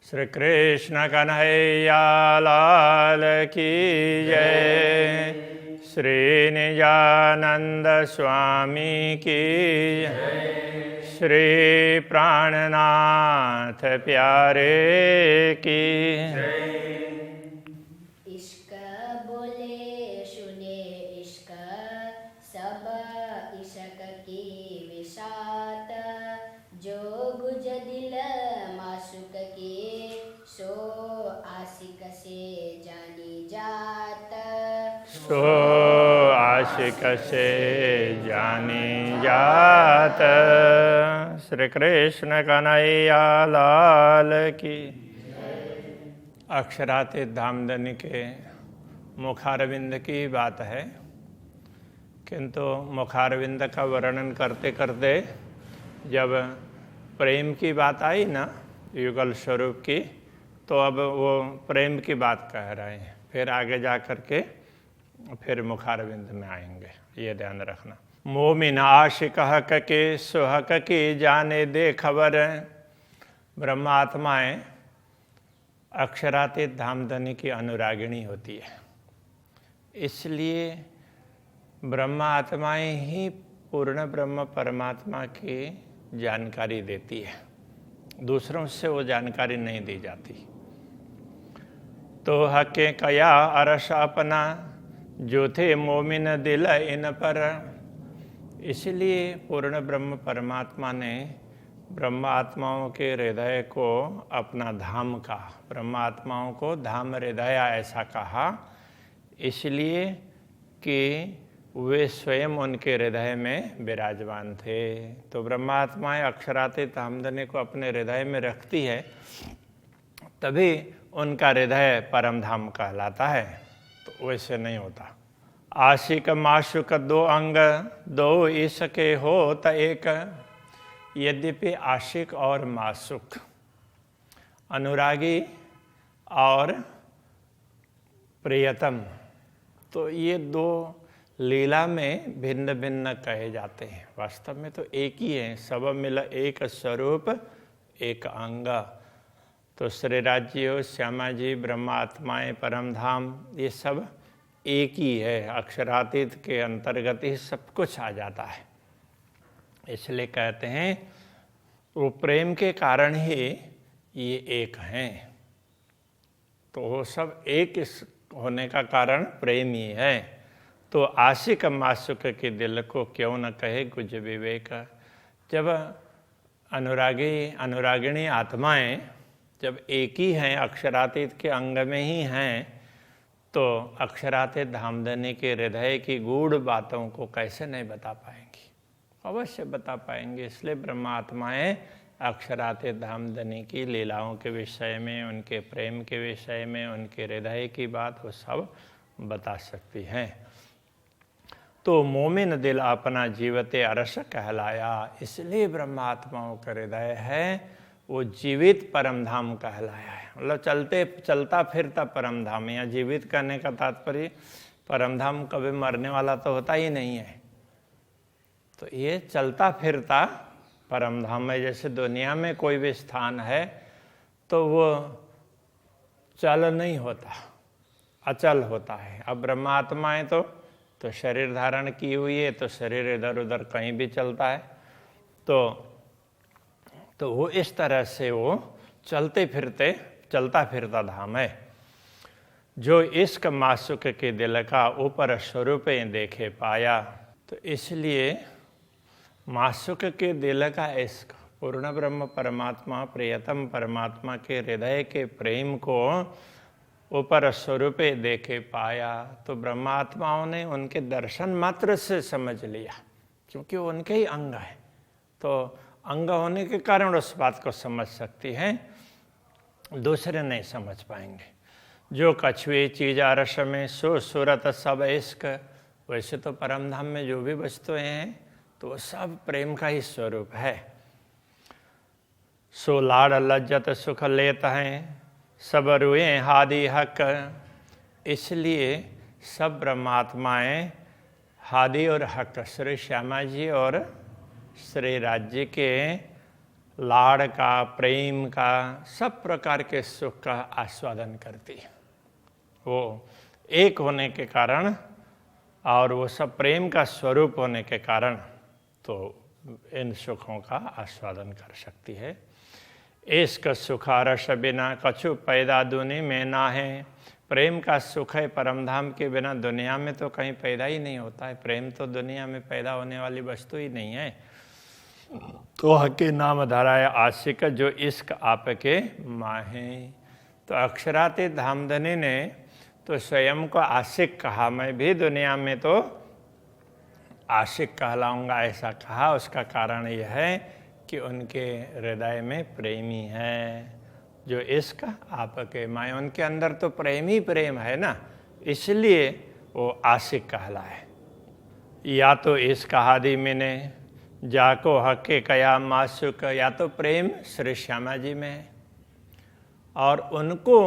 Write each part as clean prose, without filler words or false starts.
श्री कृष्ण कन्हैया लाल की जय। श्री निजानंद स्वामी की जय। श्री प्राणनाथ प्यारे की जय। इश्क बोले सुने इश्क सब इश्क की विशात, जो गुज दिल माशुक की सो आशिक से जानी जात। सो आशिक से जानी जात। श्री कृष्ण कन्हैया लाल की। अक्षरातीत धामधनी के मुखारविंद की बात है, किंतु मुखारविंद का वर्णन करते करते जब प्रेम की बात आई ना, युगल स्वरूप की, तो अब वो प्रेम की बात कह रहे हैं। फिर आगे जा कर के फिर मुखारविंद में आएंगे, ये ध्यान रखना। मोमिन आशिक हक के सुहक की जाने दे खबर। ब्रह्मात्माएं अक्षरातीत धामधनी की अनुरागिणी होती है, इसलिए ब्रह्मात्माएं ही पूर्ण ब्रह्म परमात्मा की जानकारी देती है, दूसरों से वो जानकारी नहीं दी जाती। तो हके कया अरस अपना, जो थे मोमिन दिल इन पर। इसलिए पूर्ण ब्रह्म परमात्मा ने ब्रह्मात्माओं के हृदय को अपना धाम कहा, ब्रह्मात्माओं को धाम हृदय ऐसा कहा, इसलिए कि वे स्वयं उनके हृदय में विराजमान थे। तो ब्रह्मात्माएं अक्षरातीत धामधनी को अपने हृदय में रखती है, तभी उनका हृदय परम धाम कहलाता है। तो वैसे नहीं होता। आशिक माशुक दो अंग, दो इसके हो त एक। यद्यपि आशिक और माशुक, अनुरागी और प्रियतम, तो ये दो लीला में भिन्न भिन्न कहे जाते हैं। वास्तव में तो एक ही है, सब मिला एक स्वरूप एक अंग। तो श्री राज्य, श्यामा जी, ब्रह्मात्माएं, परम धाम, ये सब एक ही है। अक्षरातीत के अंतर्गत ही सब कुछ आ जाता है। इसलिए कहते हैं वो प्रेम के कारण ही ये एक हैं। तो वो सब एक होने का कारण प्रेम ही है। तो आशिक माशुक के दिल को क्यों न कहे गुज विवेक। जब अनुरागिणी आत्माएं जब एक ही हैं, अक्षरातीत के अंग में ही हैं, तो अक्षरातीत धामधनी के हृदय की गूढ़ बातों को कैसे नहीं बता पाएंगी? अवश्य बता पाएंगे। इसलिए ब्रह्मात्माएं अक्षरातीत धामधनी की लीलाओं के विषय में, उनके प्रेम के विषय में, उनके हृदय की बात वो सब बता सकती हैं। तो मोमिन दिल अपना जीवते अरस कहलाया, इसलिए ब्रह्मात्माओं का हृदय है वो जीवित परमधाम कहलाया है। मतलब चलता फिरता परमधाम। या जीवित करने का तात्पर्य परमधाम कभी मरने वाला तो होता ही नहीं है। तो ये चलता फिरता परमधाम है। जैसे दुनिया में कोई भी स्थान है तो वो चल नहीं होता, अचल होता है। अब ब्रह्मात्माएं तो शरीर धारण की हुई है, तो शरीर इधर उधर कहीं भी चलता है। तो वो इस तरह से वो चलता फिरता धाम है। जो इश्क माशुक के दिल का ऊपर स्वरूप देखे पाया। तो इसलिए माशुक के दिल का इश्क, पूर्ण ब्रह्म परमात्मा, प्रियतम परमात्मा के हृदय के प्रेम को ऊपर स्वरूप देखे पाया। तो ब्रह्मात्माओं ने उनके दर्शन मात्र से समझ लिया, क्योंकि वो उनके ही अंग है। तो अंग होने के कारण उस बात को समझ सकती हैं, दूसरे नहीं समझ पाएंगे। जो कछुए चीज अरस में सो सूरत सब इश्क। वैसे तो परमधाम में जो भी वस्तुएं हैं तो वो सब प्रेम का ही स्वरूप है। सो लाड़ लज्जत सुख लेत हैं, सब रुए हादि हक। इसलिए सब ब्रह्मात्माएं हादि और हक, श्री श्यामा जी और श्री राज्य के लाड़ का, प्रेम का, सब प्रकार के सुख का आस्वादन करती है। वो एक होने के कारण और वो सब प्रेम का स्वरूप होने के कारण तो इन सुखों का आस्वादन कर सकती है। इश्क सुख रस बिना कछु पैदा दुनि में ना है। प्रेम का सुख है परमधाम के बिना दुनिया में तो कहीं पैदा ही नहीं होता है। प्रेम तो दुनिया में पैदा होने वाली वस्तु ही नहीं है। तो हके नाम धराए आशिक जो इश्क आपके माहे। तो अक्षरातीत धामधनी ने तो स्वयं को आशिक कहा। मैं भी दुनिया में तो आशिक कहलाऊंगा ऐसा कहा। उसका कारण यह है कि उनके हृदय में प्रेमी है जो इश्क आपके माए। उनके अंदर तो प्रेम ही प्रेम है ना, इसलिए वो आशिक कहलाए। या तो इश्क हादि मैंने जाको हके कया मासुक, या तो प्रेम श्री श्यामा जी में है और उनको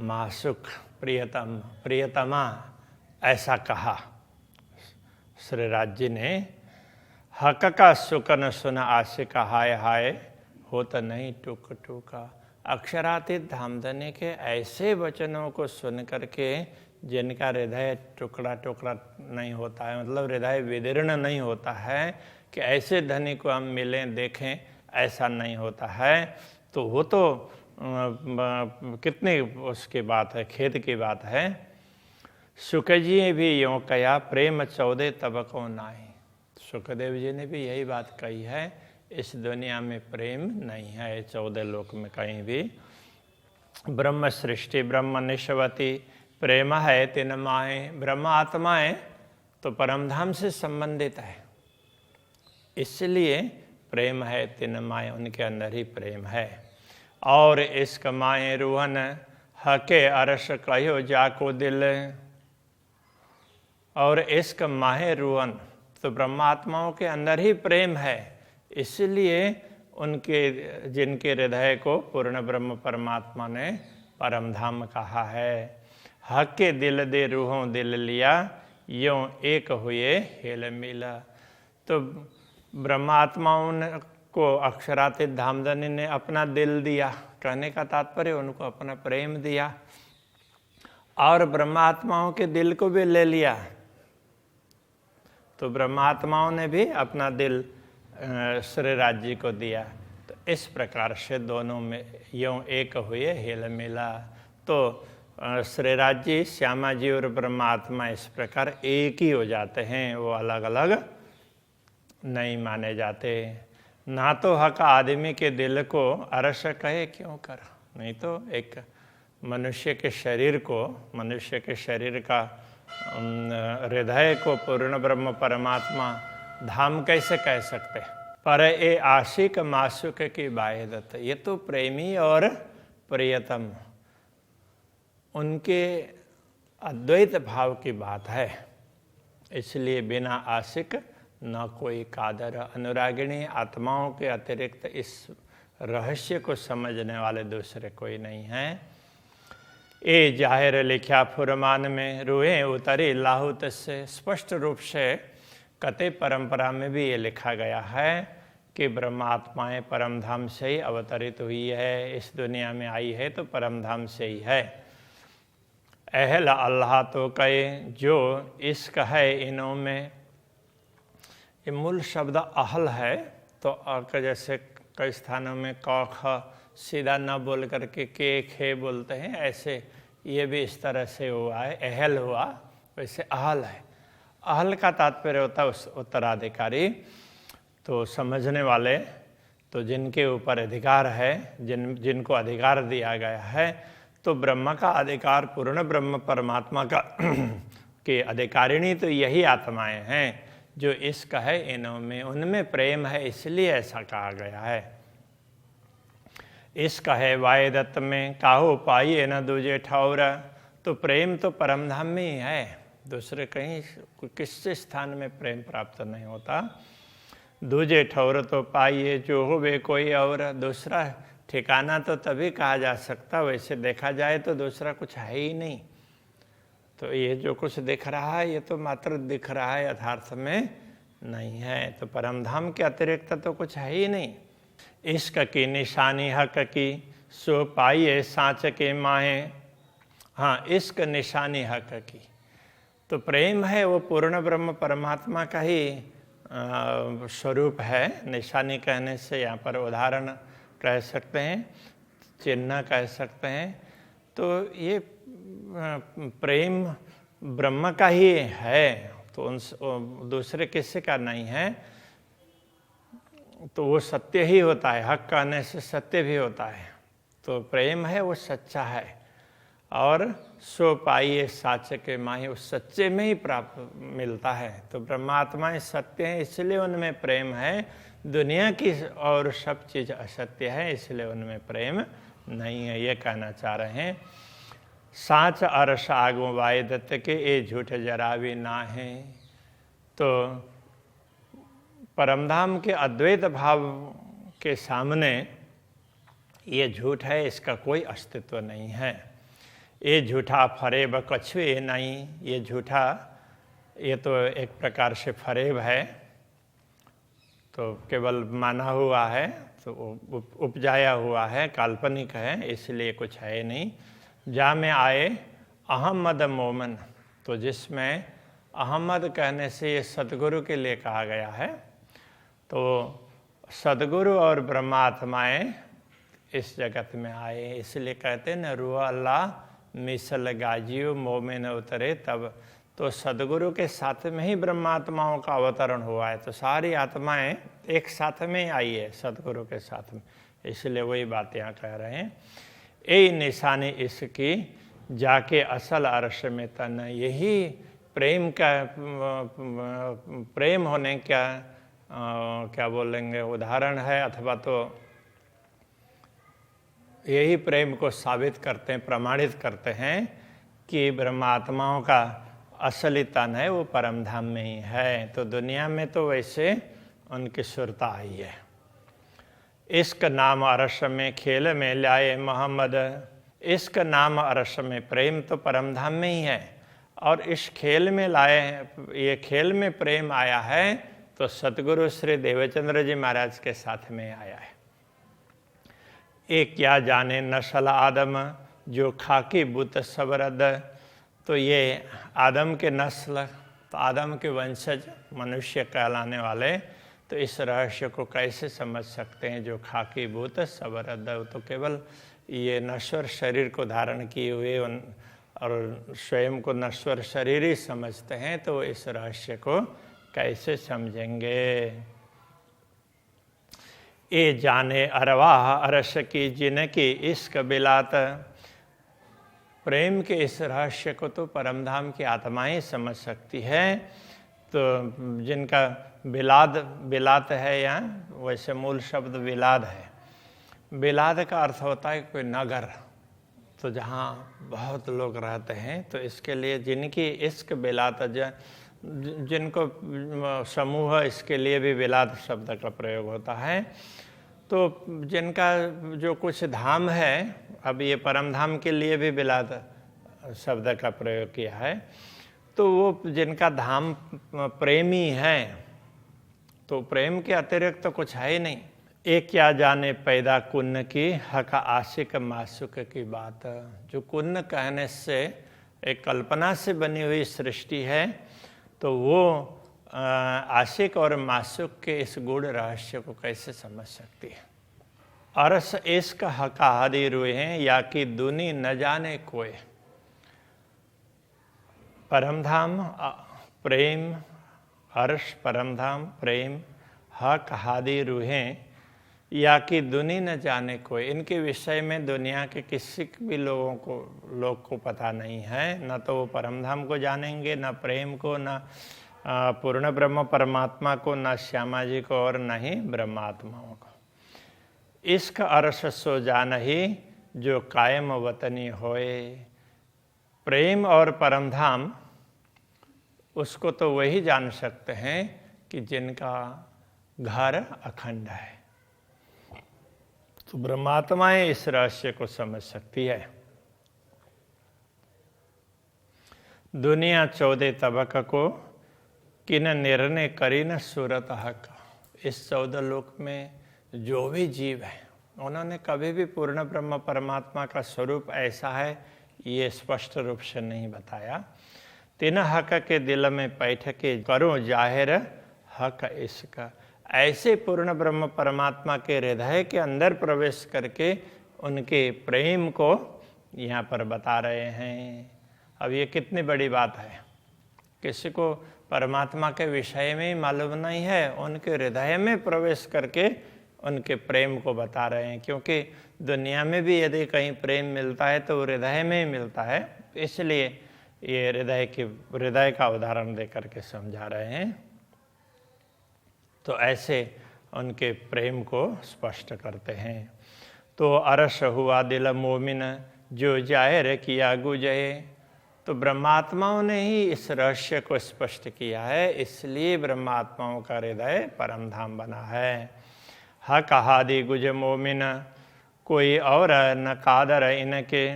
मासुक प्रियतम प्रियतमा ऐसा कहा। श्री राज जी ने हक का सुख न सुना आशिक हाय हाय होत नहीं टूक टूका। अक्षरातीत धामधनी के ऐसे वचनों को सुन करके जिनका हृदय टुकड़ा टुकड़ा नहीं होता है, मतलब हृदय विदीर्ण नहीं होता है कि ऐसे धनी को हम मिलें देखें, ऐसा नहीं होता है, तो वो तो कितनी उसकी बात है, खेद की बात है। सुख जी भी यूँ कया प्रेम 14 तबकों नाई। सुखदेव जी ने भी यही बात कही है, इस दुनिया में प्रेम नहीं है 14 लोक में कहीं भी। ब्रह्म सृष्टि ब्रह्म निष्वती प्रेम है तिन माए। ब्रह्म आत्माएं तो परमधाम से संबंधित है, इसलिए प्रेम है तिन माए, उनके अंदर ही प्रेम है। और इश्क माए रूहन हके अरस कहो जाको दिल। और इश्क माहे रूहन तो ब्रह्मात्माओं के अंदर ही प्रेम है, इसलिए उनके जिनके हृदय को पूर्ण ब्रह्म परमात्मा ने परमधाम कहा है। हक के दिल दे रूहों दिल लिया यों एक हुए हेल मिला। तो ब्रह्मात्माओं को अक्षरातीत धामधनी ने अपना दिल दिया, कहने का तात्पर्य उनको अपना प्रेम दिया, और ब्रह्मात्माओं के दिल को भी ले लिया। तो ब्रह्मात्माओं ने भी अपना दिल श्री राज जी को दिया। तो इस प्रकार से दोनों में यूँ एक हुए हेल मिला। तो श्री राज जी, श्यामा जी और ब्रह्मात्मा इस प्रकार एक ही हो जाते हैं, वो अलग अलग नहीं माने जाते। ना तो हक आदमी के दिल को अरस कहे क्यों कर। नहीं तो एक मनुष्य के शरीर को, मनुष्य के शरीर का हृदय को पूर्ण ब्रह्म परमात्मा धाम कैसे कह सकते। पर ए आशिक मासुक की बायदत, ये तो प्रेमी और प्रियतम उनके अद्वैत भाव की बात है, इसलिए बिना आशिक न कोई कादर। अनुरागिणी आत्माओं के अतिरिक्त इस रहस्य को समझने वाले दूसरे कोई नहीं हैं। ए जाहिर लिखा फुरमान में रूहें उतरी लाहुत से। स्पष्ट रूप से कते परंपरा में भी ये लिखा गया है कि ब्रह्मात्माएं परमधाम से ही अवतरित हुई है, इस दुनिया में आई है तो परमधाम से ही है। अहल अल्लाह तो कहे जो इश्क है इनों में। ये मूल शब्द अहल है, तो जैसे कई स्थानों में क ख सीधा न बोल करके के खे बोलते हैं, ऐसे ये भी इस तरह से हुआ है, अहल हुआ, वैसे अहल है। अहल का तात्पर्य होता है उत्तराधिकारी। तो समझने वाले, तो जिनके ऊपर अधिकार है, जिनको अधिकार दिया गया है, तो ब्रह्म का अधिकार पूर्ण ब्रह्म परमात्मा का के अधिकारिणी तो यही आत्माएं हैं जो इश्क है इनों में, उनमें प्रेम है, इसलिए ऐसा कहा गया है। इश्क है वायदत्त में काहो पाइए न दूजे ठौर। तो प्रेम तो परमधाम में ही है, दूसरे कहीं किसी स्थान में प्रेम प्राप्त नहीं होता। दूजे ठौर तो पाइए जो हो वे कोई और। दूसरा ठिकाना तो तभी कहा जा सकता, वैसे देखा जाए तो दूसरा कुछ है ही नहीं। तो ये जो कुछ दिख रहा है ये तो मात्र दिख रहा है, यथार्थ में नहीं है। तो परमधाम के अतिरिक्त तो कुछ है ही नहीं। इश्क की निशानी हक की, सो पाइए साँच के माहे। हाँ, इश्क निशानी हक की, तो प्रेम है वो पूर्ण ब्रह्म परमात्मा का ही स्वरूप है। निशानी कहने से यहाँ पर उदाहरण कह सकते हैं, चिन्ह कह सकते हैं। तो ये प्रेम ब्रह्म का ही है, तो उन दूसरे किसी का नहीं है। तो वो सत्य ही होता है, हक कहने से सत्य भी होता है। तो प्रेम है वो सच्चा है, और सो पाइए साच के माही, उस सच्चे में ही प्राप्त मिलता है। तो ब्रह्मात्माएं सत्य हैं, इसलिए उनमें प्रेम है। दुनिया की और सब चीज़ असत्य है, इसलिए उनमें प्रेम नहीं है, ये कहना चाह रहे हैं। साच अरस आगो वाय दत्त के, ये झूठ जरा भी ना है। तो परमधाम के अद्वैत भाव के सामने ये झूठ है, इसका कोई अस्तित्व नहीं है। ये झूठा फरेब कछुए नहीं, ये झूठा, ये तो एक प्रकार से फरेब है, तो केवल माना हुआ है, तो उपजाया हुआ है, काल्पनिक है, इसलिए कुछ है नहीं। जा में आए अहमद मोमन, तो जिसमें अहमद कहने से ये सदगुरु के लिए कहा गया है। तो सदगुरु और ब्रह्मात्माएं इस जगत में आए, इसलिए कहते हैं न रूह अल्लाह मिसल गाजियो मोमिन उतरे तब। तो सदगुरु के साथ में ही ब्रह्मात्माओं का अवतरण हुआ है। तो सारी आत्माएं एक साथ में आई है सदगुरु के साथ में, इसलिए वही बात यहाँ कह रहे हैं। ए निशानी इसकी जाके असल अर्श में तन, यही प्रेम का प्रेम होने का क्या बोलेंगे उदाहरण है, अथवा तो यही प्रेम को साबित करते हैं, प्रमाणित करते हैं कि ब्रह्मात्माओं का असली तन है वो परमधाम में ही है। तो दुनिया में तो वैसे उनकी सुरता आई है। इश्क नाम अरस में खेल में लाए मोहम्मद, इश्क नाम अरस में, प्रेम तो परमधाम में ही है, और इस खेल में लाए, ये खेल में प्रेम आया है तो सतगुरु श्री देवचंद्र जी महाराज के साथ में आया है। एक क्या जाने नस्ल आदम जो खाकी बुत सबरद, तो ये आदम के नस्ल, तो आदम के वंशज मनुष्य कहलाने वाले, तो इस रहस्य को कैसे समझ सकते हैं जो खाकी भूत सबरद, तो केवल ये नश्वर शरीर को धारण किए हुए और स्वयं को नश्वर शरीर ही समझते हैं, तो इस रहस्य को कैसे समझेंगे। ये जाने अरवाह अरस की जिनकी इश्क बिलात, प्रेम के इस रहस्य को तो परमधाम की आत्माएं समझ सकती है। तो जिनका बिलात है, यहाँ वैसे मूल शब्द बिलाद है। बिलाद का अर्थ होता है कोई नगर, तो जहाँ बहुत लोग रहते हैं, तो इसके लिए जिनकी इश्क बिलात, जिनको समूह, इसके लिए भी बिलाद शब्द का प्रयोग होता है। तो जिनका जो कुछ धाम है, अब ये परमधाम के लिए भी बिलाद शब्द का प्रयोग किया है, तो वो जिनका धाम प्रेमी है, तो प्रेम के अतिरिक्त तो कुछ है ही नहीं। एक क्या जाने पैदा कुन्न की हक आशिक मासुक की बात, जो कुन्न कहने से एक कल्पना से बनी हुई सृष्टि है, तो वो आशिक और मासुक के इस गूढ़ रहस्य को कैसे समझ सकती है। अरस इश्क हका हादी रुए हैं या कि दुनी न जाने कोई, परमधाम प्रेम, अर्श परमधाम प्रेम, हक हादी रूहें या कि दुनी न जाने कोई, इनके विषय में दुनिया के किसी भी लोग को पता नहीं है। न तो वो परमधाम को जानेंगे, न प्रेम को, न पूर्ण ब्रह्म परमात्मा को, न श्यामा जी को, और न ही ब्रह्मात्माओं को। इश्क अर्श सो जान ही जो कायम वतनी होए, प्रेम और परमधाम उसको तो वही जान सकते हैं कि जिनका घर अखंड है। तो ब्रह्मात्माएं इस रहस्य को समझ सकती है। दुनिया 14 तबक को किन निर्णय करी न सूरत हक, इस 14 लोक में जो भी जीव है उन्होंने कभी भी पूर्ण ब्रह्म परमात्मा का स्वरूप ऐसा है ये स्पष्ट रूप से नहीं बताया। तीन हक के दिल में बैठ के करो जाहिर हक इसका, ऐसे पूर्ण ब्रह्म परमात्मा के हृदय के अंदर प्रवेश करके उनके प्रेम को यहाँ पर बता रहे हैं। अब ये कितनी बड़ी बात है, किसी को परमात्मा के विषय में ही मालूम नहीं है, उनके हृदय में प्रवेश करके उनके प्रेम को बता रहे हैं। क्योंकि दुनिया में भी यदि कहीं प्रेम मिलता है तो हृदय में ही मिलता है, इसलिए ये हृदय का उदाहरण दे करके समझा रहे हैं। तो ऐसे उनके प्रेम को स्पष्ट करते हैं। तो अरस हुआ दिल मोमिन जो जाहिर किया गुजये, तो ब्रह्मात्माओं ने ही इस रहस्य को स्पष्ट किया है, इसलिए ब्रह्मात्माओं का हृदय परम धाम बना है। हक हादि गुज मोमिन कोई और न कादर इनके,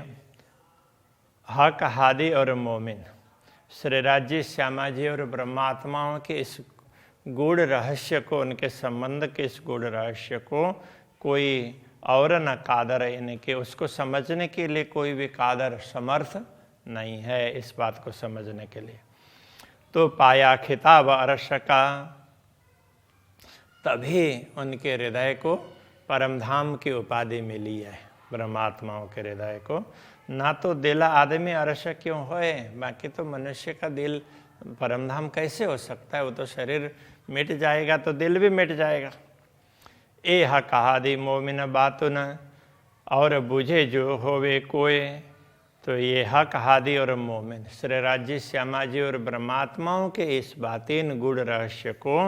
हक हादि और मोमिन श्री राज्य श्यामा जी और ब्रह्मात्माओं के इस गूढ़ रहस्य को, उनके संबंध के इस गूढ़ रहस्य को कोई और न कादर इनके, उसको समझने के लिए कोई भी कादर समर्थ नहीं है इस बात को समझने के लिए। तो पाया खिताब अरस का, तभी उनके हृदय को परमधाम की उपाधि मिली है ब्रह्मात्माओं के हृदय को। ना तो दिल आदमी अरस क्यों होए, बाकी तो मनुष्य का दिल परमधाम कैसे हो सकता है, वो तो शरीर मिट जाएगा तो दिल भी मिट जाएगा। ए हक हादि मोमिन बातुन और बुझे जो होवे कोय, तो ये हक हादि और मोमिन श्री राज्य श्यामा जी और ब्रह्मात्माओं के इस बातीन गुड़ रहस्य को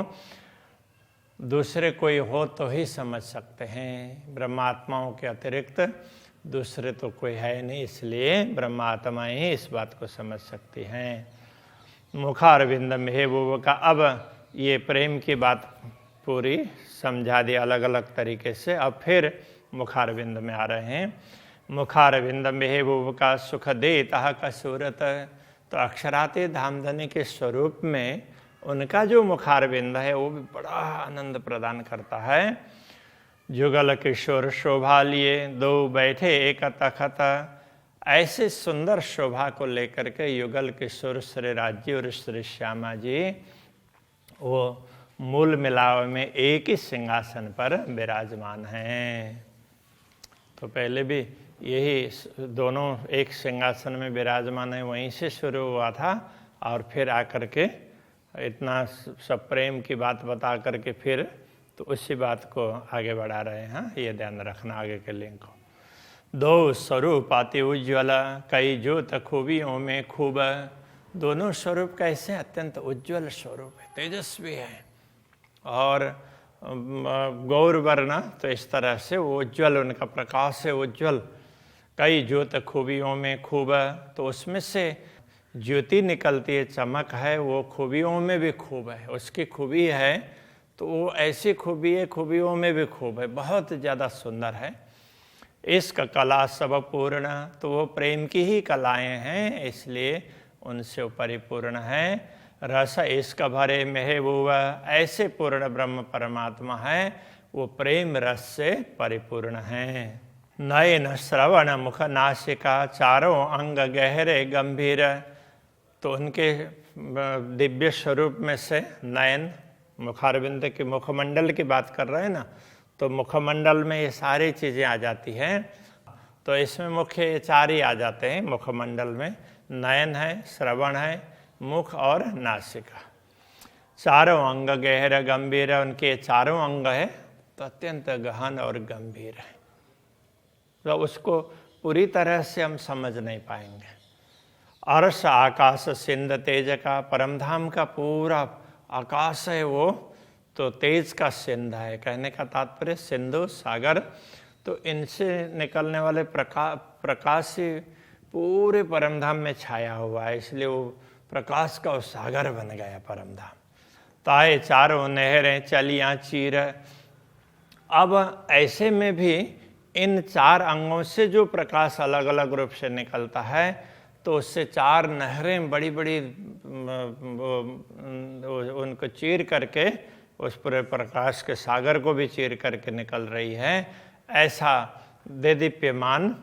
दूसरे कोई हो तो ही समझ सकते हैं, ब्रह्मात्माओं के अतिरिक्त दूसरे तो कोई है नहीं, इसलिए ब्रह्मात्माएं ही इस बात को समझ सकती हैं। मुखारविंद महबूब का, अब ये प्रेम की बात पूरी समझा दी अलग अलग तरीके से, अब फिर मुखारविंद में आ रहे हैं। मुखारविंद महबूब का सुख देता का सूरत, तो अक्षराते धामधनी के स्वरूप में उनका जो मुखारविंद है वो भी बड़ा आनंद प्रदान करता है। जुगल किशोर शोभा लिए दो बैठे एक तखत, ऐसे सुंदर शोभा को लेकर के युगल किशोर श्री राज्य और श्री श्यामा जी वो मूल मिलाव में एक ही सिंहासन पर विराजमान हैं। तो पहले भी यही दोनों एक सिंहासन में विराजमान है, वहीं से शुरू हुआ था और फिर आकर के इतना सब प्रेम की बात बता करके फिर तो उसी बात को आगे बढ़ा रहे हैं। ये ध्यान रखना आगे के लिंक को। दो स्वरूप अति उज्ज्वल कई ज्योत खूबियों में खूब, दोनों स्वरूप कैसे अत्यंत उज्ज्वल स्वरूप है, तेजस्वी है और गौर वर्ण, तो इस तरह से वो उज्ज्वल, उनका प्रकाश है उज्ज्वल। कई ज्योत खूबियों में खूब, तो उसमें से ज्योति निकलती है, चमक है, वो खूबियों में भी खूब है, उसकी खूबी है तो वो ऐसी खूबी है, खूबियों में भी खूब है, बहुत ज़्यादा सुंदर है। इश्क कला सब पूर्ण, तो वो प्रेम की ही कलाएं हैं, इसलिए उनसे परिपूर्ण है। रस इश्क भरे महबूबा, ऐसे पूर्ण ब्रह्म परमात्मा है, वो प्रेम रस से परिपूर्ण है। नयन श्रवण मुख नासिका चारों अंग गहरे गंभीर, तो उनके दिव्य स्वरूप में से नयन, मुखारविंद के मुखमंडल की बात कर रहे हैं ना, तो मुखमंडल में ये सारी चीज़ें आ जाती हैं। तो इसमें मुख्य ये चार ही आ जाते हैं मुखमंडल में, नयन है, श्रवण है, मुख और नासिका। चारों अंग गहर गंभीर, उनके चारों अंग है तो अत्यंत गहन और गंभीर है, तो उसको पूरी तरह से हम समझ नहीं पाएंगे। अर्श आकाश सिंध तेज का, परमधाम का पूरा आकाश है वो तो तेज का सिंध है, कहने का तात्पर्य सिंधु सागर, तो इनसे निकलने वाले प्रकाश से पूरे परमधाम में छाया हुआ है, इसलिए वो प्रकाश का सागर बन गया परमधाम। ताए चारों नहरें चलियाँ चीर, अब ऐसे में भी इन चार अंगों से जो प्रकाश अलग अलग रूप से निकलता है, तो उससे चार नहरें बड़ी बड़ी उनको चीर करके उस पूरे प्रकाश के सागर को भी चीर करके निकल रही है, ऐसा देदीप्यमान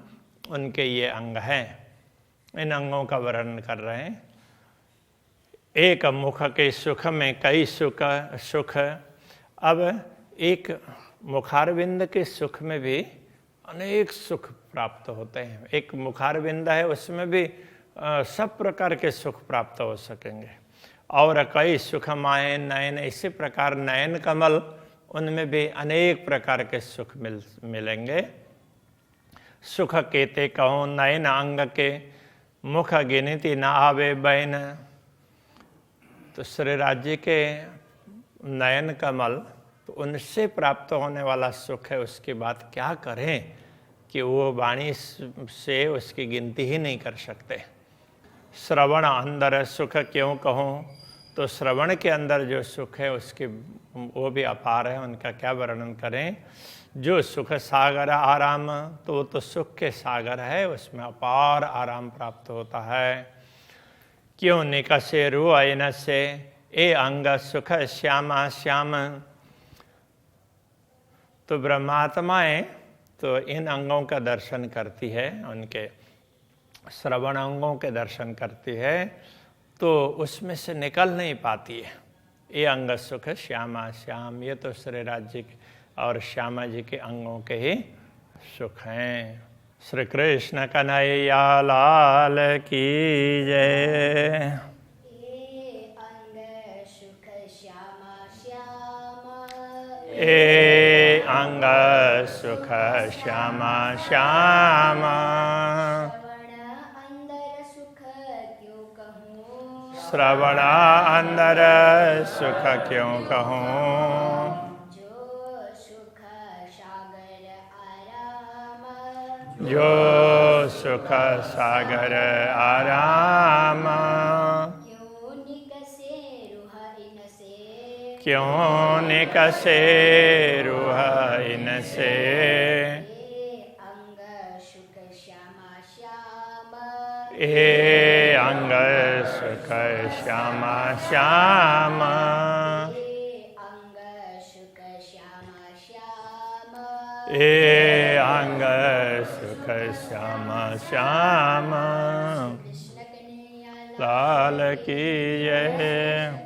उनके ये अंग हैं। इन अंगों का वर्णन कर रहे हैं। एक मुख के सुख में कई सुख। अब एक मुखारविंद के सुख में भी अनेक सुख प्राप्त होते हैं। एक मुखारविंद है, उसमें भी सब प्रकार के सुख प्राप्त हो सकेंगे। और कई सुख माए नयन, इसी प्रकार नयन कमल, उनमें भी अनेक प्रकार के सुख मिलेंगे। सुख केते कहो नयन अंग के, मुख गिनती न आवे बैन। तो श्री राज्य के नयन कमल, तो उनसे प्राप्त होने वाला सुख है, उसकी बात क्या करें कि वो वाणी से उसकी गिनती ही नहीं कर सकते। श्रवण अंदर सुख क्यों कहूँ, तो श्रवण के अंदर जो सुख है उसकी वो भी अपार है, उनका क्या वर्णन करें। जो सुख सागर आराम, तो वो तो सुख के सागर है, उसमें अपार आराम प्राप्त होता है। क्यों निकसे रू ऐन से, ए अंग सुख श्यामा श्याम। तो ब्रह्मात्माएं तो इन अंगों का दर्शन करती है, उनके श्रवण अंगों के दर्शन करती है, तो उसमें से निकल नहीं पाती है। ये अंग सुख श्यामा श्याम, ये तो श्री राज्य और श्यामा जी के अंगों के ही सुख हैं। श्री कृष्ण कन्हैया लाल की जय। ए अंग सुख श्यामा श्यामा। श्रवण अंदर सुख क्यों कहूँ, जो सुख सागर आराम। क्यों निकसे रूह इनसे, ए अंग सुख श्यामा श्यामा। ए अंग सुख श्यामा श्यामा। लाल की जय।